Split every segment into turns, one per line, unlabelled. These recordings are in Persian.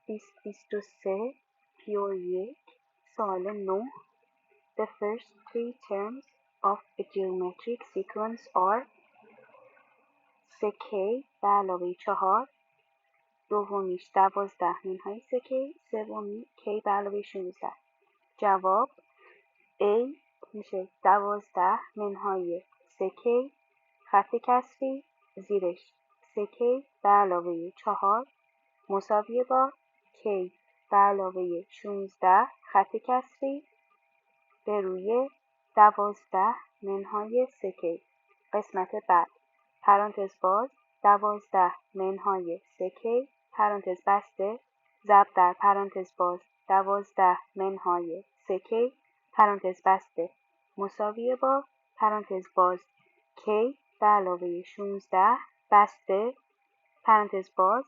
2023 پیور 1 سوال 9. The first three terms of a geometric sequence are 3k به علاوه 4 دومیش 12 منهای 3k سومی k به علاوه 16. جواب A میشه 12 منهای 3k خط کسری زیرش 3k به علاوه 4 مساویه با k به علاوه 16 خط کسری به روی 12 منهای 3k. قسمت بعد پرانتز باز 12 منهای 3k پرانتز بسته ضرب در پرانتز باز 12 منهای 3k پرانتز بسته مساویه با پرانتز باز k به علاوه 16 بسته پرانتز باز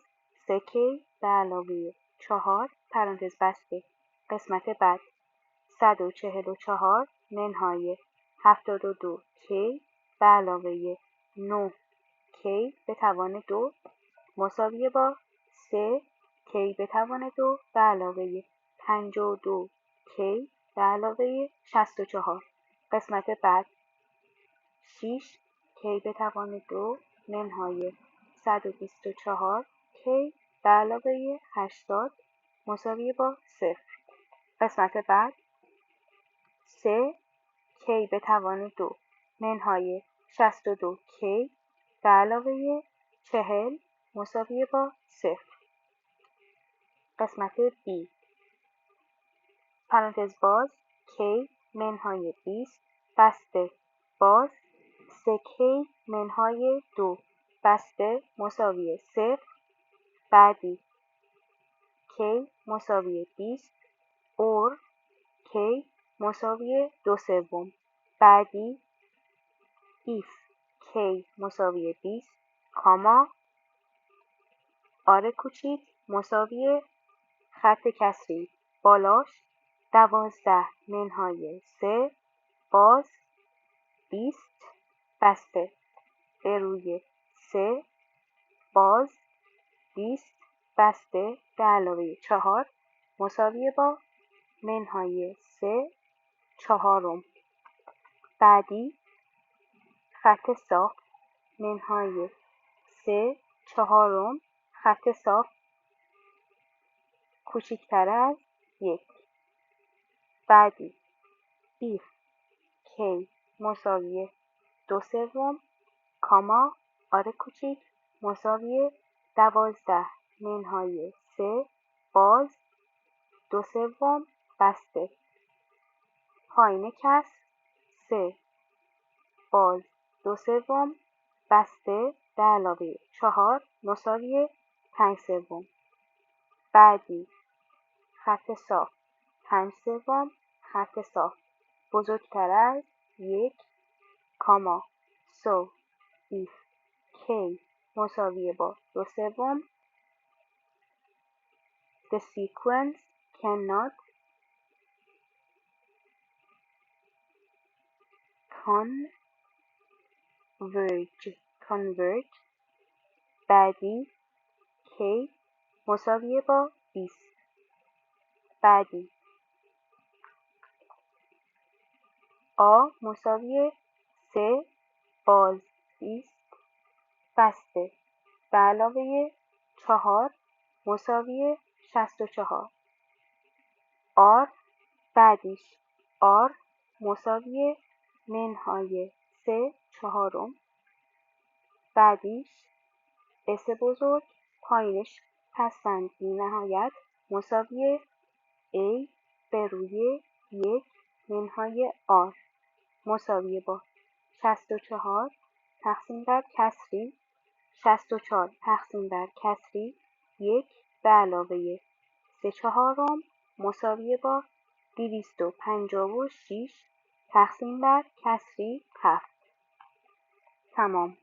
3k به علاوه 4 پرانتز بسته. قسمت بعد 144 منهای 72k به علاوه 9k به توان 2 مساویه با 3k به توان 2 به علاوه 52k به علاوه 64. قسمت بعد 6k به توان 2 منهای 124k به علاوه 80 مساویه با 0. قسمت بعد 3k به توان 2 منهای 62k به علاوه 40 مساویه با 0. قسمت B پرانتز باز k منهای 20 بسته باز 3k منهای 2 بسته مساوی 0. بعدی k مساوی 20 اور k مساوی 2/3. بعدی if k مساوی 20 کاما آر کوچیک مساوی خط کسری بالاش 12 منهای 3 باز 20 بسته به روی 3 باز 20 بسته به علاوه 4 مساویه با منهای 3/4. بعدی خط صاف منهای 3/4 خط صاف کوچکتر از 1. بعدی if k مساوی 2/3 کاما آر کوچیک مساوی 12 منهای 3 باز 2/3 بسته پایین کسر 3 باز 2/3 بسته به علاوه 4 مساوی 5/3. بعدی خط صاف 5/3 خط صاف بزرگتر از 1 کاما so if k مساویه با 2/3 the sequence cannot converge. بعدی k مساویه با 20. بعدی آ مساوی 3 باز 20 بسته به علاوه 4 مساوی 64. آر بعدیش آر مساوی منهای 3/4. بعدیش اس بزرگ پایینش پسند بی نهایت مساوی a به روی 1 منهای r مساویه با 64 تقسیم بر کسری 64 تقسیم بر کسری 1 به علاوه 3/4 مساویه با 256 تقسیم بر کسری 7. تمام.